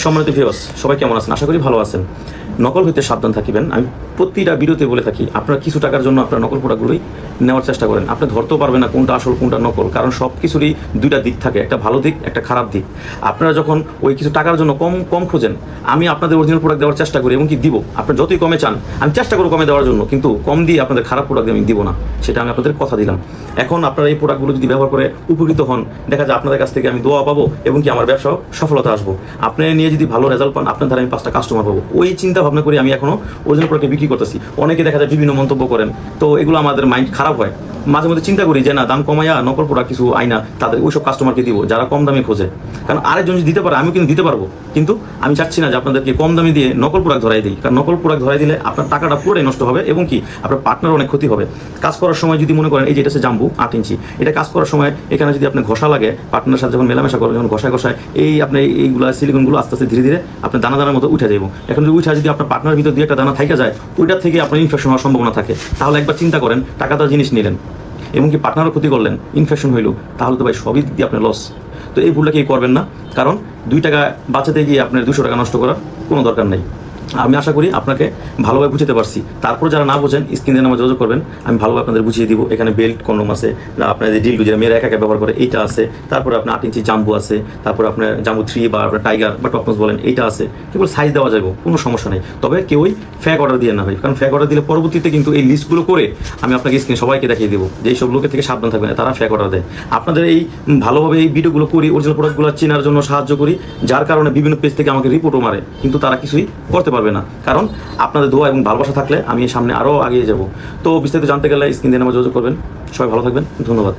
সম্মানিত ভিউয়ার্স, সবাই কেমন আছেন? আশা করি ভালো আছেন। নকল হইতে সাবধান থাকিবেন। আমি প্রতিটা ভিডিওতে বলে থাকি, আপনারা কিছু টাকার জন্য আপনার নকল প্রোডাক্টগুলোই নেওয়ার চেষ্টা করেন। আপনি ধরতেও পারবেন না কোনটা আসল কোনটা নকল, কারণ সব কিছুরই দুইটা দিক থাকে, একটা ভালো দিক একটা খারাপ দিক। আপনারা যখন ওই কিছু টাকার জন্য কম কম খোঁজেন, আমি আপনাদের অরিজিনাল প্রোডাক্ট দেওয়ার চেষ্টা করি এবং কি দিব। আপনার যতই কমে চান আমি চেষ্টা করব কমে দেওয়ার জন্য, কিন্তু কম দিয়ে আপনাদের খারাপ প্রোডাক্ট আমি দিব না, সেটা আমি আপনাদের কথা দিলাম। এখন আপনারা এই প্রোডাক্টগুলো যদি ব্যবহার করে উপকৃত হন, দেখা যায় আপনাদের কাছ থেকে আমি দোয়া পাবো এবং কি আমার ব্যবসাও সফলতা আসবো। আপনি নিয়ে যদি ভালো রেজাল্ট পান, আপনার দ্বারা আমি 5টা কাস্টমার পাবো। ওই চিন্তা ভাবনা করে আমি এখনো অরিজিনাল প্রোডাক্ট বিক্রি করতেছি। অনেকে দেখা যায় বিভিন্ন মন্তব্য করেন, তো এগুলো আমাদের মাইন্ড খারাপ হয়। মাঝে মধ্যে চিন্তা করি যে না, দাম কমাইয়া নকল প্রোডাক্ট কিছু আইনা তাদের ওইসব কাস্টমারকে দিব যারা কম দামে খোঁজে, কারণ আরেকজন যদি দিতে পারে আমিও কিন্তু দিতে পারবো। কিন্তু আমি চাচ্ছি না যে আপনাদেরকে কম দামে দিয়ে নকল প্রোডাক্ট ধরাই দিই, কারণ নকল প্রোডাক্ট ধরাই দিলে আপনার টাকাটা পুরোটাই নষ্ট হবে এবং কি আপনার পার্টনার অনেক ক্ষতি হবে। কাজ করার সময় যদি মনে করেন এই যে এটা হচ্ছে জাম্বু 8 ইঞ্চি, এটা কাজ করার সময় এখানে যদি আপনি ঘষা লাগে, পার্টনারের সাথে যখন মেলামেশা করবেন, যখন ঘষায় ঘষায় এই আপনি এইগুলো সিলিকনগুলো আস্তে আস্তে ধীরে ধীরে আপনার দানা দানার মতো উঠে যাবো। এখন যদি উঠে যদি আপনার পার্টনার ভিতর দিয়ে একটা দানা থাইকা যায়, ওইটার থেকে আপনার ইনফেকশন হওয়ার সম্ভাবনা থাকে। তাহলে একবার চিন্তা করেন, টাকাটা জিনিস নিলেন এবং কি পার্টনারও ক্ষতি করলেন, ইনফেকশন হইল, তাহলে তো ভাই সবই দিক দিয়ে আপনার লস। তো এই ভুলটা কেউ করবেন না, কারণ 2 টাকা বাঁচাতে গিয়ে আপনার 200 টাকা নষ্ট করার কোনো দরকার নেই। আমি আশা করি আপনাকে ভালোভাবে বুঝতে পারছি। তারপর যারা না বোঝেন স্ক্রিনে নামে যোগাযোগ করবেন, আমি ভালোভাবে আপনাদের বুঝিয়ে দিব। এখানে বেল্ট কন্ডম আছে, আপনাদের ডিলডো যেটা মেয়েরা একা ব্যবহার করে এইটা আছে, তারপরে আপনার 8 ইঞ্চি জাম্বু আছে, তারপর আপনার জাম্বু 3 বা আপনার টাইগার বা টপনস বলেন এইটা আছে। এগুলো সাইজ দেওয়া যাবে, কোনো সমস্যা নেই। তবে কেউই ফ্যাক অর্ডার দিয়ে না ভাই, কারণ ফ্যাক অর্ডার দিলে পরবর্তীতে কিন্তু এই লিস্টগুলো করে আমি আপনাকে স্ক্রিনে সবাইকে দেখিয়ে দেবো যে এইসব লোকের থেকে সাবধান থাকবেন, তারা ফ্যাক অর্ডার দেয়। আপনাদের এই ভালোভাবে এই ভিডিওগুলো করি, অরিজিনাল প্রোডাক্টগুলো চেনার জন্য সাহায্য করি, যার কারণে বিভিন্ন পেজ থেকে আমাকে রিপোর্টও মারে, কিন্তু তারা কিছুই করতে পারবে না, কারণ আপনাদের দোয়া এবং ভালোবাসা থাকলে আমি সামনে আরও এগিয়ে যাব। তো বিস্তারিত জানতে গেলে স্ক্রিনে নামে যোগাযোগ করবেন। সবাই ভালো থাকবেন, ধন্যবাদ।